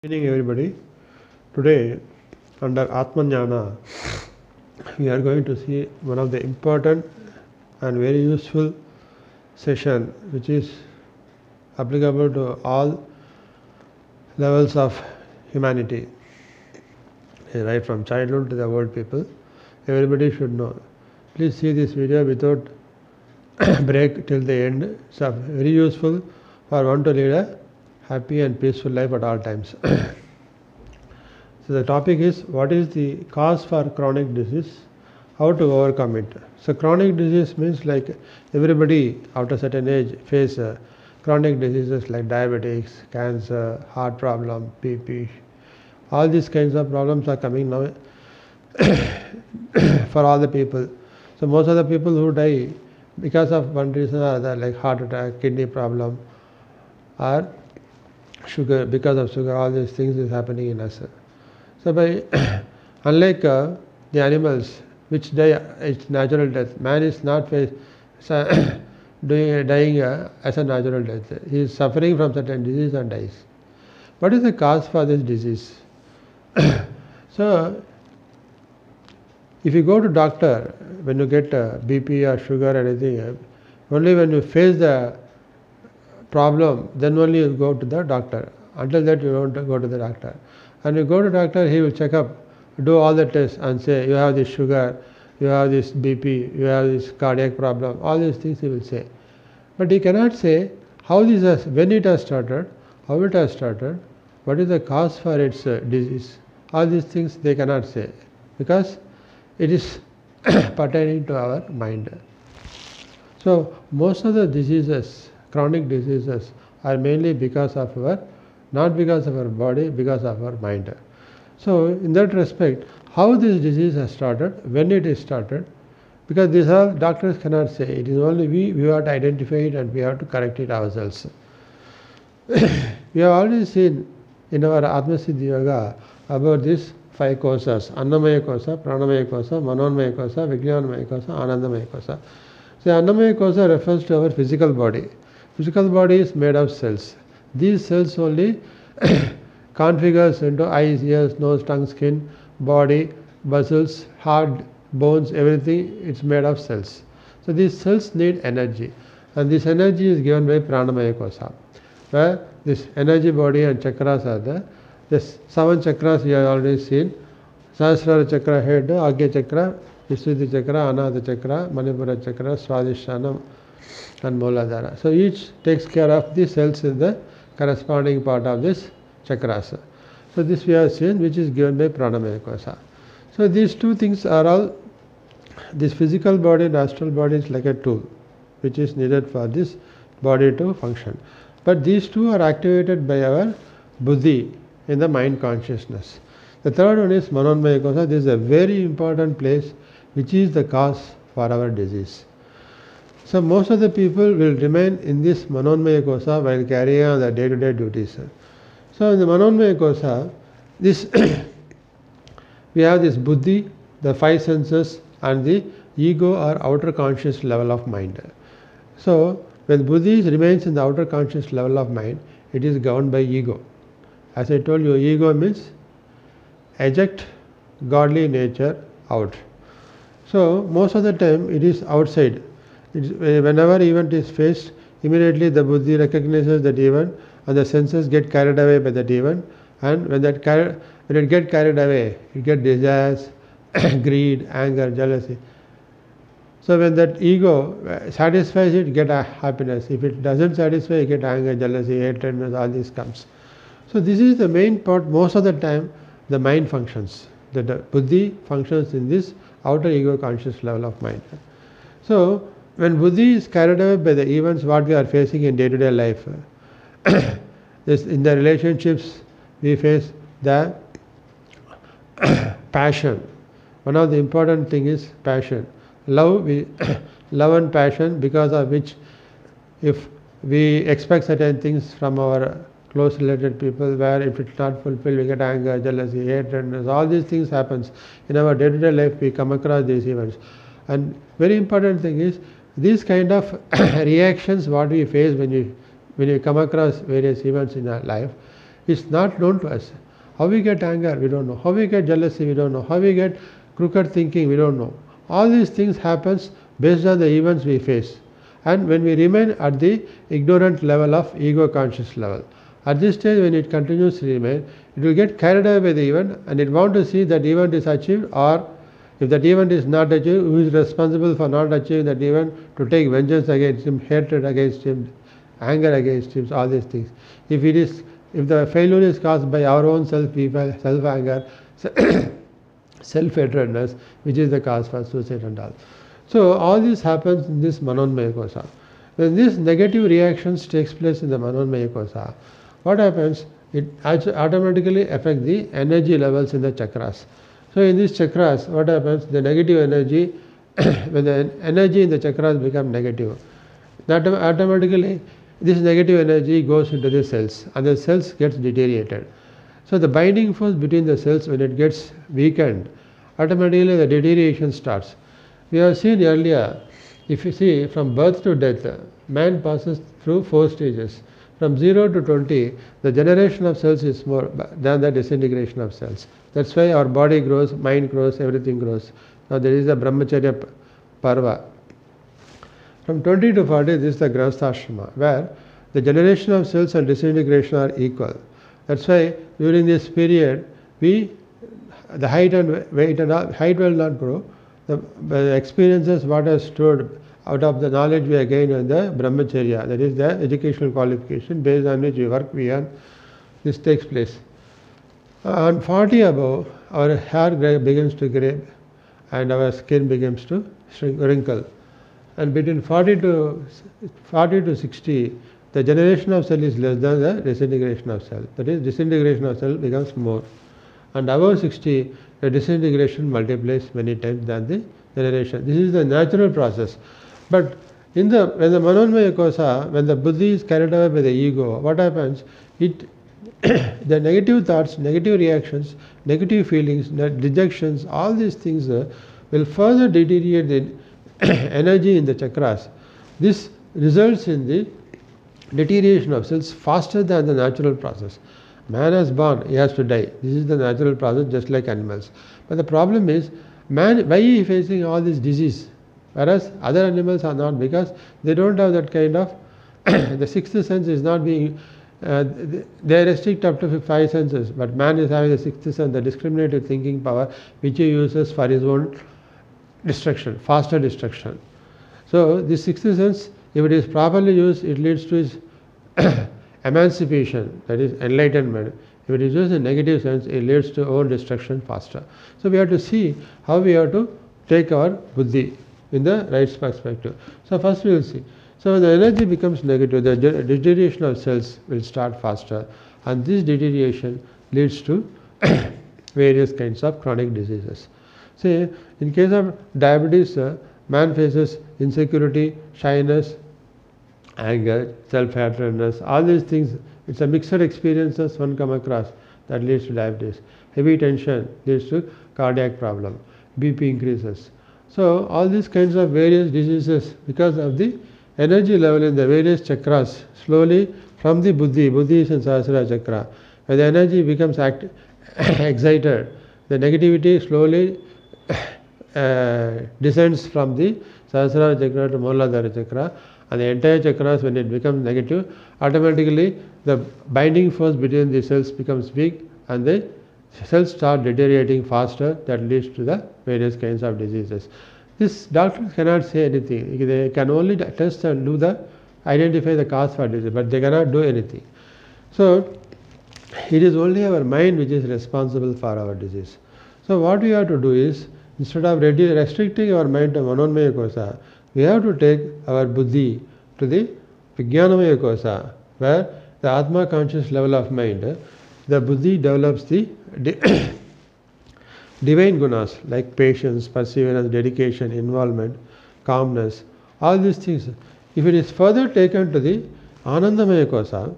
Good evening, everybody. Today, under Atmajnana, we are going to see one of the important and very useful session, which is applicable to all levels of humanity, right from childhood to the old people. Everybody should know. Please see this video without break till the end. It's very useful for one to lead a happy and peaceful life at all times. So the topic is, what is the cause for chronic disease, how to overcome it. So chronic disease means like everybody after a certain age face chronic diseases like diabetics, cancer, heart problem, BP. All these kinds of problems are coming now for all the people. So most of the people who die because of one reason or other, like heart attack, kidney problem, or sugar, because of sugar, all these things is happening in us. So by unlike the animals which die it's natural death, man is not dying as a natural death. He is suffering from certain disease and dies. What is the cause for this disease? So if you go to doctor when you get BP or sugar or anything, only when you face the problem, then only you go to the doctor. Until that you don't go to the doctor. And you go to doctor, he will check up, do all the tests and say, you have this sugar, you have this BP, you have this cardiac problem, all these things he will say. But he cannot say how this has, when it has started, how it has started, what is the cause for its disease. All these things they cannot say, because it is pertaining to our mind. So most of the diseases, chronic diseases, are mainly because of our, not because of our body, because of our mind. So in that respect, how this disease has started, when it is started, because these all doctors cannot say. It is only we have to identify it and we have to correct it ourselves. We have already seen in our Atmasiddhi Yoga about these 5 kosas: Annamaya kosa, Pranamaya kosa, Manomaya kosa, Vijnanamaya kosa, Anandamaya kosa. So Annamaya kosa refers to our physical body. Physical body is made of cells. These cells only configures into eyes, ears, nose, tongue, skin, body, muscles, heart, bones, everything. It's made of cells. So these cells need energy, and this energy is given by Pranamaya kosa, where this energy body and chakras are there. This 7 chakras you have already seen: Sahasrara chakra head, Agya chakra, Visuddhi chakra, Anahata chakra, Manipura chakra, Swadhisthana, and Mooladhara. So each takes care of the cells in the corresponding part of this chakras. So this we have seen, which is given by Pranamaya kosa. So these two things are all, this physical body and astral body is like a tool which is needed for this body to function. But these two are activated by our buddhi in the mind consciousness. The third one is Manomaya kosa. This is a very important place which is the cause for our disease. So most of the people will remain in this Manomaya kosa while carrying on the day-to-day duties. So in the Manomaya kosa, this we have this buddhi, the 5 senses, and the ego or outer conscious level of mind. So when buddhi remains in the outer conscious level of mind, it is governed by ego. As I told you, ego means eject godly nature out. So most of the time it is outside. Whenever event is faced, immediately the buddhi recognizes that event and the senses get carried away by that event, and when it gets carried away, it gets desires, greed, anger, jealousy. So when that ego satisfies it, get a happiness. If it doesn't satisfy, you get anger, jealousy, hatred, all this comes. So this is the main part. Most of the time the mind functions. The buddhi functions in this outer ego conscious level of mind. So when buddhi is carried away by the events what we are facing in day-to-day life, in the relationships we face the passion. One of the important thing is passion. Love and passion, because of which if we expect certain things from our close related people, where if it's not fulfilled we get anger, jealousy, hatred, all these things happens. In our day-to-day life we come across these events. And very important thing is, these kind of reactions what we face when you come across various events in our life, It's not known to us. How we get anger, we don't know. How we get jealousy, we don't know. How we get crooked thinking, we don't know. All these things happens based on the events we face. And when we remain at the ignorant level of ego conscious level, at this stage when it continues to remain, it will get carried away by the event and it wants to see that event is achieved, or if that event is not achieved, who is responsible for not achieving that event, to take vengeance against him, hatred against him, anger against him, all these things. If the failure is caused by our own self-anger, self-hatredness, which is the cause for suicide and all. So all this happens in this Manonmaya Kosha. When these negative reactions takes place in the Manonmaya Kosha, what happens? It automatically affects the energy levels in the chakras. So in these chakras, what happens? The negative energy, when the energy in the chakras become negative, that automatically this negative energy goes into the cells and the cells gets deteriorated. So the binding force between the cells, when it gets weakened, automatically the deterioration starts. We have seen earlier, if you see from birth to death, man passes through 4 stages. From 0 to 20, the generation of cells is more than the disintegration of cells. That's why our body grows, mind grows, everything grows. Now there is a Brahmacharya Parva. From 20 to 40, this is the Grahasthashrama, where the generation of cells and disintegration are equal. That's why during this period, the height and weight and all, height will not grow. The experiences what are stored out of the knowledge we have gained in the Brahmacharya, that is the educational qualification based on which we work, we earn, this takes place. On 40 above, our hair begins to gray and our skin begins to wrinkle. And between 40 to 60, the generation of cell is less than the disintegration of cell. That is, disintegration of cell becomes more. And above 60, the disintegration multiplies many times than the generation. This is the natural process. But when the Manonmaya Kosha, when the buddhi is carried away by the ego, what happens? The negative thoughts, negative reactions, negative feelings, dejections, all these things will further deteriorate the energy in the chakras. This results in the deterioration of cells faster than the natural process. Man is born, he has to die. This is the natural process, just like animals. But the problem is, man, why he is facing all this disease, whereas other animals are not, because they don't have that kind of the sixth sense is not being they restrict up to 5 senses, but man is having the sixth sense, the discriminative thinking power, which he uses for his own destruction, faster destruction. So this sixth sense, if it is properly used, it leads to his emancipation, that is enlightenment. If it is used in negative sense, it leads to own destruction faster. So we have to see how we have to take our buddhi in the right perspective. So first we will see. So when the energy becomes negative, the deterioration of cells will start faster, and this deterioration leads to various kinds of chronic diseases. See, in case of diabetes, man faces insecurity, shyness, anger, self-hatredness, all these things. It's a mixed experiences one come across that leads to diabetes. Heavy tension leads to cardiac problem, BP increases. So all these kinds of various diseases because of the energy level in the various chakras, slowly from the buddhi is in Sahasrara chakra, when the energy becomes excited, the negativity slowly descends from the Sahasrara chakra to Muladhara chakra, and the entire chakras, when it becomes negative, automatically the binding force between the cells becomes weak and the cells start deteriorating faster, that leads to the various kinds of diseases. This doctors cannot say anything. They can only test and identify the cause for disease, but they cannot do anything. So it is only our mind which is responsible for our disease. So what we have to do is, instead of restricting our mind to Manonmaya Kosha, we have to take our buddhi to the Vijnanamaya Kosha, where the Atma conscious level of mind, the buddhi develops the divine gunas like patience, perseverance, dedication, involvement, calmness, all these things. If it is further taken to the Anandamaya Kosha,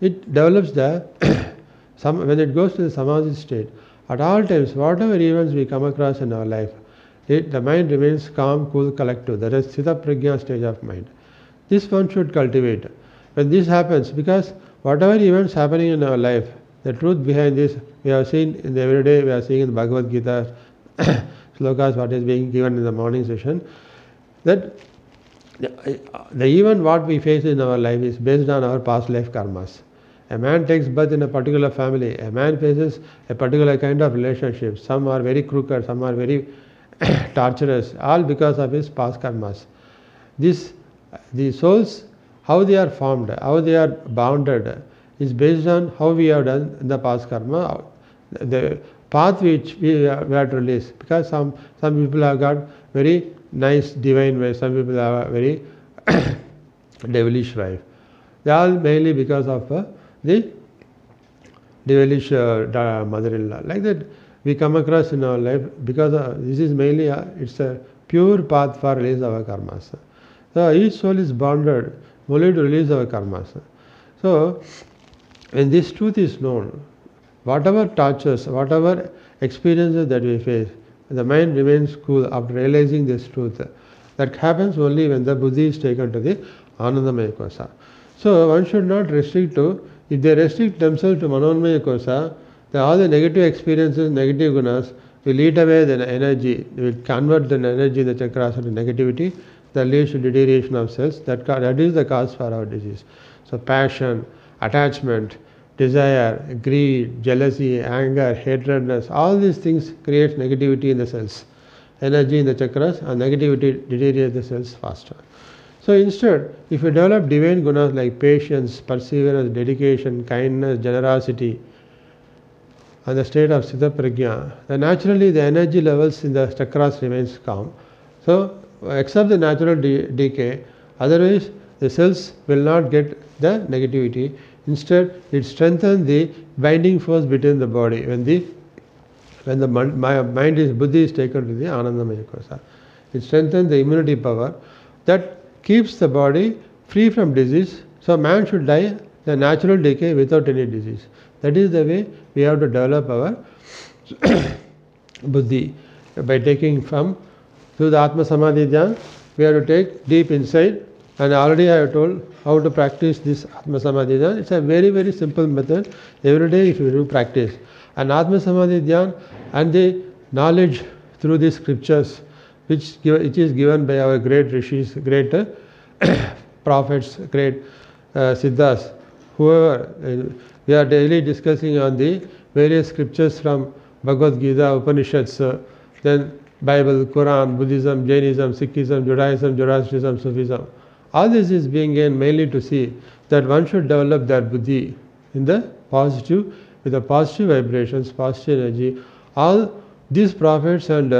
it develops the when it goes to the Samadhi state, at all times, whatever events we come across in our life, the mind remains calm, cool, collective. That is Sthita Prajna stage of mind. This one should cultivate. When this happens, because whatever events happening in our life, The truth behind this, we have seen in the everyday, we are seeing in the Bhagavad Gita slokas what is being given in the morning session, that the event what we face in our life is based on our past life karmas. A man takes birth in a particular family. A man faces a particular kind of relationship. Some are very crooked, some are very torturous, all because of his past karmas. The souls, how they are formed, how they are bounded, is based on how we have done in the past karma, the path which we have to release. Because some people have got very nice divine ways, some people have a very devilish life. They are all mainly because of the devilish mother-in-law. Like that we come across in our life, because this is mainly it's a pure path for release of our karmas. So each soul is bonded only to release our karmas. So when this truth is known, whatever tortures, whatever experiences that we face, the mind remains cool after realizing this truth. That happens only when the buddhi is taken to the Anandamaya Kosa. So one should not restrict to, if they restrict themselves to Manoanmaya Kosa, all the negative experiences, negative gunas will eat away the energy, will convert the energy in the chakras into negativity, that leads to deterioration of cells. That is the cause for our disease. So passion, attachment, desire, greed, jealousy, anger, hatredness, all these things create negativity in the cells. Energy in the chakras and negativity deteriorates the cells faster. So instead, if you develop divine gunas like patience, perseverance, dedication, kindness, generosity, and the state of Siddha Prajna, then naturally the energy levels in the chakras remains calm. So except the natural decay, otherwise the cells will not get the negativity. Instead, it strengthens the binding force between the body. When the mind is, buddhi is taken to the Anandamaya Kosa, it strengthens the immunity power that keeps the body free from disease. So man should die the natural decay without any disease. That is the way we have to develop our buddhi, by taking through the Atma Samadhi Dhyan. We have to take deep inside, and already I have told how to practice this Atma Samadhi Dhyan. It's a very, very simple method. Every day if you do practice, and Atma Samadhi Dhyan and the knowledge through the scriptures which is given by our great rishis, great prophets, great siddhas, whoever. We are daily discussing on the various scriptures from Bhagavad Gita, Upanishads, then Bible, Quran, Buddhism, Jainism, Sikhism, Judaism, Zoroastrianism, Sufism. All this is being gained mainly to see that one should develop their buddhi in the positive, with the positive vibrations, positive energy. All these prophets and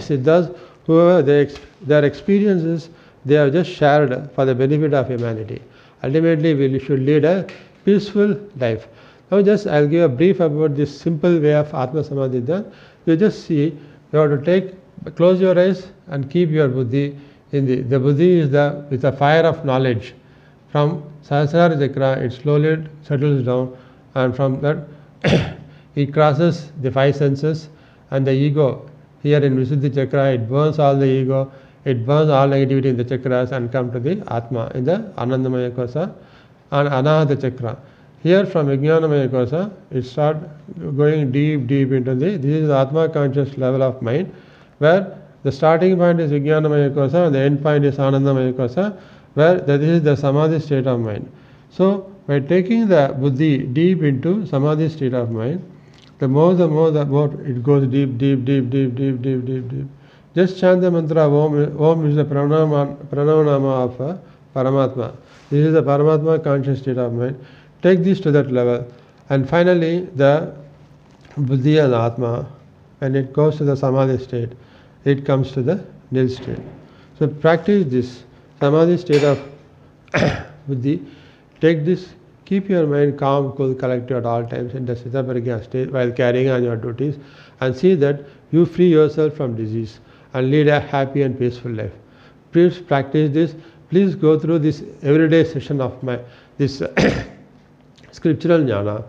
siddhas, whoever their experiences, they have just shared for the benefit of humanity. Ultimately, we should lead a peaceful life. Now I'll give a brief about this simple way of Atma Samadhi Dhyan. You just see, you have to close your eyes and keep your buddhi in the buddhi is with the fire of knowledge. From Sahasrara Chakra, it slowly settles down, and from that it crosses the five senses and the ego. Here in Visuddhi Chakra, it burns all the ego, it burns all negativity in the chakras and come to the Atma in the Anandamaya Kosa and Anahata Chakra. Here from Vijnanamaya Kosa, it starts going deep into this is the Atma conscious level of mind, where the starting point is Vijnanamaya Kosa and the end point is Anandamaya Kosa, where that is the Samadhi state of mind. So by taking the buddhi deep into Samadhi state of mind, the more it goes deep. Just chant the mantra Om. Om is the Pranava of Paramatma. This is the Paramatma conscious state of mind. Take this to that level, and finally the buddhi and Atma, when it goes to the Samadhi state, it comes to the nil state. So practice this Samadhi state of buddhi. Take this, keep your mind calm, cool, collected at all times in the Siddha Prajna state while carrying on your duties, and see that you free yourself from disease and lead a happy and peaceful life. Please practice this. Please go through this everyday session of this scriptural jnana,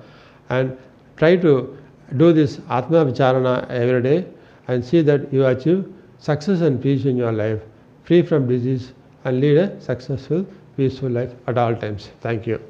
and try to do this Atma Vicharana every day, and see that you achieve success and peace in your life, free from disease, and lead a successful, peaceful life at all times. Thank you.